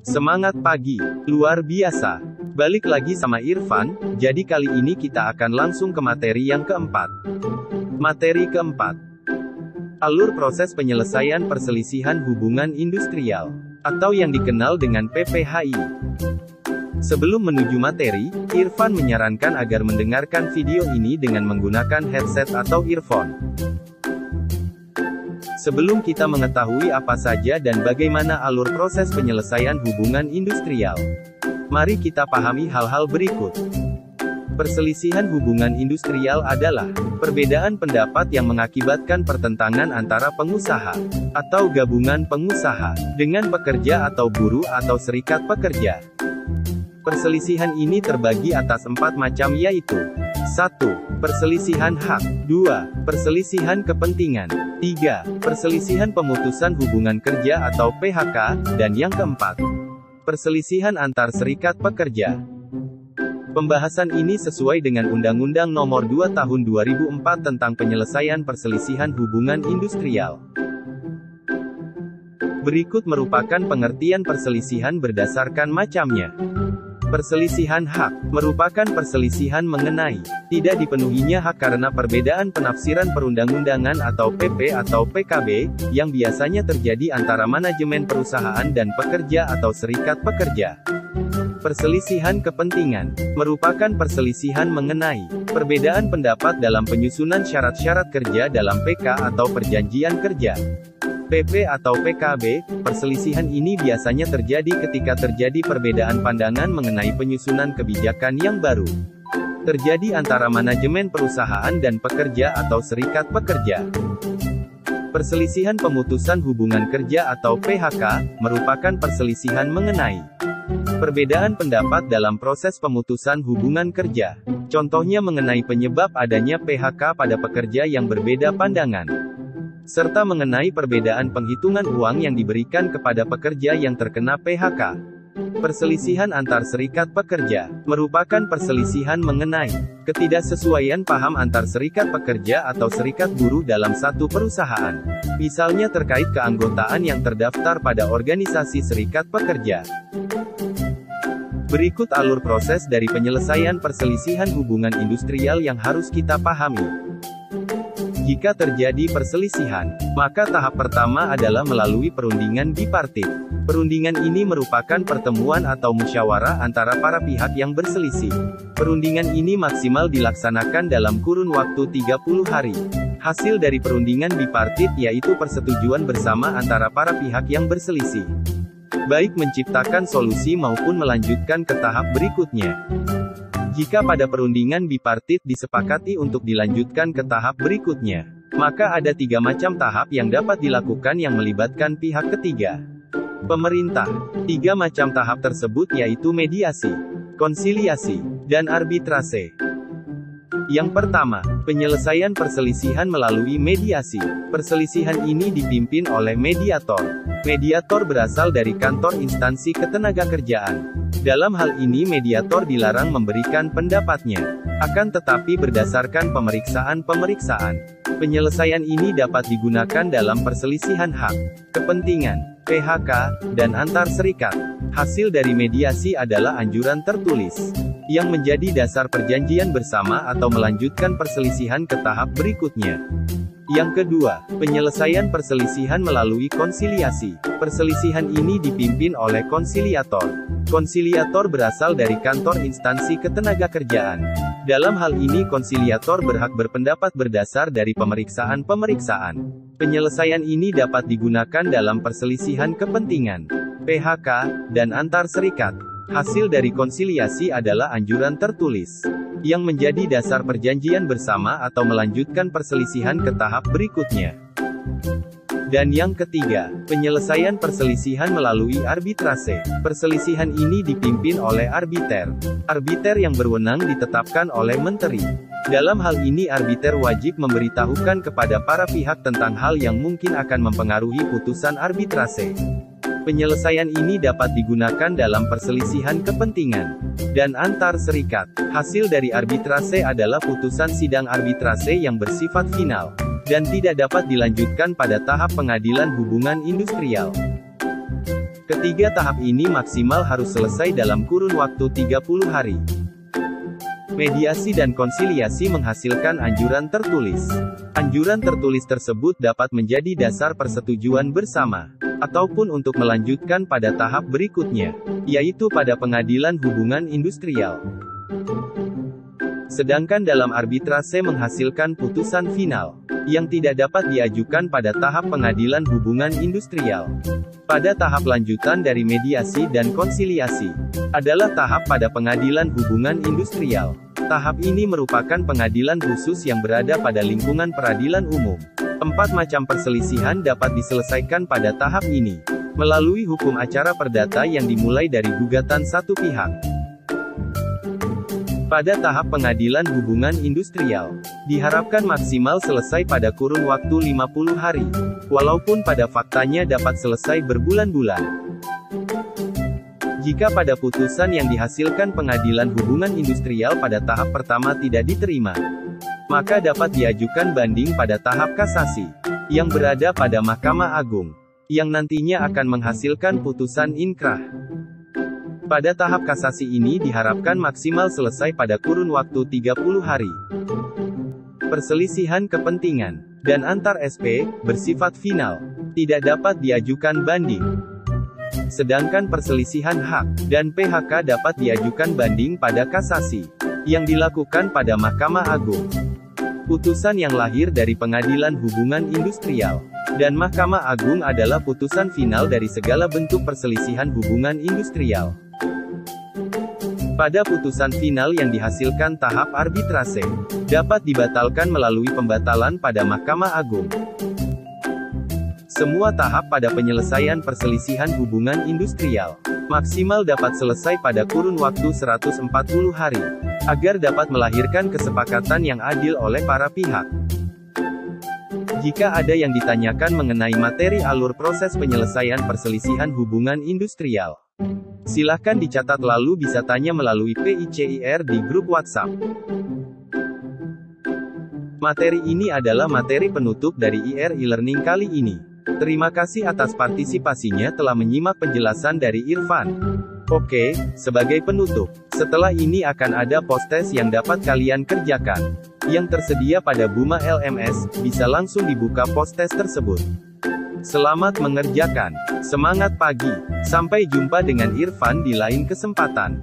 Semangat pagi, luar biasa. Balik lagi sama Irfan, jadi kali ini kita akan langsung ke materi yang keempat. Materi keempat. Alur proses penyelesaian perselisihan hubungan industrial, atau yang dikenal dengan PPHI. Sebelum menuju materi, Irfan menyarankan agar mendengarkan video ini dengan menggunakan headset atau earphone. Sebelum kita mengetahui apa saja dan bagaimana alur proses penyelesaian hubungan industrial, mari kita pahami hal-hal berikut. Perselisihan hubungan industrial adalah perbedaan pendapat yang mengakibatkan pertentangan antara pengusaha atau gabungan pengusaha dengan pekerja atau buruh atau serikat pekerja. Perselisihan ini terbagi atas 4 macam, yaitu 1. Perselisihan hak. 2. Perselisihan kepentingan. 3. Perselisihan pemutusan hubungan kerja atau PHK, dan yang keempat, perselisihan antar serikat pekerja. Pembahasan ini sesuai dengan Undang-Undang Nomor 2 Tahun 2004 tentang penyelesaian perselisihan hubungan industrial. Berikut merupakan pengertian perselisihan berdasarkan macamnya. Perselisihan hak merupakan perselisihan mengenai tidak dipenuhinya hak karena perbedaan penafsiran perundang-undangan atau PP atau PKB, yang biasanya terjadi antara manajemen perusahaan dan pekerja atau serikat pekerja. Perselisihan kepentingan merupakan perselisihan mengenai perbedaan pendapat dalam penyusunan syarat-syarat kerja dalam PK atau perjanjian kerja. PP atau PKB, perselisihan ini biasanya terjadi ketika terjadi perbedaan pandangan mengenai penyusunan kebijakan yang baru terjadi antara manajemen perusahaan dan pekerja atau serikat pekerja. Perselisihan pemutusan hubungan kerja atau PHK, merupakan perselisihan mengenai perbedaan pendapat dalam proses pemutusan hubungan kerja. Contohnya mengenai penyebab adanya PHK pada pekerja yang berbeda pandangan, serta mengenai perbedaan penghitungan uang yang diberikan kepada pekerja yang terkena PHK. Perselisihan antar serikat pekerja merupakan perselisihan mengenai ketidaksesuaian paham antar serikat pekerja atau serikat buruh dalam satu perusahaan, misalnya terkait keanggotaan yang terdaftar pada organisasi serikat pekerja. Berikut alur proses dari penyelesaian perselisihan hubungan industrial yang harus kita pahami. Jika terjadi perselisihan, maka tahap pertama adalah melalui perundingan bipartit. Perundingan ini merupakan pertemuan atau musyawarah antara para pihak yang berselisih. Perundingan ini maksimal dilaksanakan dalam kurun waktu 30 hari. Hasil dari perundingan bipartit yaitu persetujuan bersama antara para pihak yang berselisih, baik menciptakan solusi maupun melanjutkan ke tahap berikutnya. Jika pada perundingan bipartit disepakati untuk dilanjutkan ke tahap berikutnya, maka ada 3 macam tahap yang dapat dilakukan yang melibatkan pihak ketiga. Pemerintah. 3 macam tahap tersebut yaitu mediasi, konsiliasi, dan arbitrase. Yang pertama, penyelesaian perselisihan melalui mediasi. Perselisihan ini dipimpin oleh mediator. Mediator berasal dari kantor instansi ketenagakerjaan. Dalam hal ini mediator dilarang memberikan pendapatnya, akan tetapi berdasarkan pemeriksaan-pemeriksaan. Penyelesaian ini dapat digunakan dalam perselisihan hak, kepentingan, PHK, dan antar serikat. Hasil dari mediasi adalah anjuran tertulis, yang menjadi dasar perjanjian bersama atau melanjutkan perselisihan ke tahap berikutnya. Yang kedua, penyelesaian perselisihan melalui konsiliasi. Perselisihan ini dipimpin oleh konsiliator. Konsiliator berasal dari kantor instansi ketenagakerjaan. Dalam hal ini konsiliator berhak berpendapat berdasar dari pemeriksaan-pemeriksaan. Penyelesaian ini dapat digunakan dalam perselisihan kepentingan, PHK, dan antar serikat. Hasil dari konsiliasi adalah anjuran tertulis, yang menjadi dasar perjanjian bersama atau melanjutkan perselisihan ke tahap berikutnya. Dan yang ketiga, penyelesaian perselisihan melalui arbitrase. Perselisihan ini dipimpin oleh arbiter. Arbiter yang berwenang ditetapkan oleh menteri. Dalam hal ini arbiter wajib memberitahukan kepada para pihak tentang hal yang mungkin akan mempengaruhi putusan arbitrase. Penyelesaian ini dapat digunakan dalam perselisihan kepentingan dan antar serikat. Hasil dari arbitrase adalah putusan sidang arbitrase yang bersifat final dan tidak dapat dilanjutkan pada tahap pengadilan hubungan industrial. Ketiga tahap ini maksimal harus selesai dalam kurun waktu 30 hari. Mediasi dan konsiliasi menghasilkan anjuran tertulis. Anjuran tertulis tersebut dapat menjadi dasar persetujuan bersama, ataupun untuk melanjutkan pada tahap berikutnya, yaitu pada pengadilan hubungan industrial. Sedangkan dalam arbitrase menghasilkan putusan final, yang tidak dapat diajukan pada tahap pengadilan hubungan industrial. Pada tahap lanjutan dari mediasi dan konsiliasi, adalah tahap pada pengadilan hubungan industrial. Tahap ini merupakan pengadilan khusus yang berada pada lingkungan peradilan umum. 4 macam perselisihan dapat diselesaikan pada tahap ini, melalui hukum acara perdata yang dimulai dari gugatan satu pihak. Pada tahap pengadilan hubungan industrial, diharapkan maksimal selesai pada kurun waktu 50 hari, walaupun pada faktanya dapat selesai berbulan-bulan. Jika pada putusan yang dihasilkan pengadilan hubungan industrial pada tahap pertama tidak diterima, maka dapat diajukan banding pada tahap kasasi, yang berada pada Mahkamah Agung, yang nantinya akan menghasilkan putusan inkrah. Pada tahap kasasi ini diharapkan maksimal selesai pada kurun waktu 30 hari. Perselisihan kepentingan dan antar SP bersifat final, tidak dapat diajukan banding. Sedangkan perselisihan hak dan PHK dapat diajukan banding pada kasasi, yang dilakukan pada Mahkamah Agung. Putusan yang lahir dari pengadilan hubungan industrial dan Mahkamah Agung adalah putusan final dari segala bentuk perselisihan hubungan industrial. Pada putusan final yang dihasilkan tahap arbitrase, dapat dibatalkan melalui pembatalan pada Mahkamah Agung. Semua tahap pada penyelesaian perselisihan hubungan industrial, maksimal dapat selesai pada kurun waktu 140 hari, agar dapat melahirkan kesepakatan yang adil oleh para pihak. Jika ada yang ditanyakan mengenai materi alur proses penyelesaian perselisihan hubungan industrial, silahkan dicatat lalu bisa tanya melalui PICIR di grup WhatsApp. Materi ini adalah materi penutup dari IR e-learning kali ini. Terima kasih atas partisipasinya telah menyimak penjelasan dari Irfan. Oke, sebagai penutup, setelah ini akan ada post-test yang dapat kalian kerjakan, yang tersedia pada Buma LMS, bisa langsung dibuka post-test tersebut. Selamat mengerjakan, semangat pagi, sampai jumpa dengan Irfan di lain kesempatan.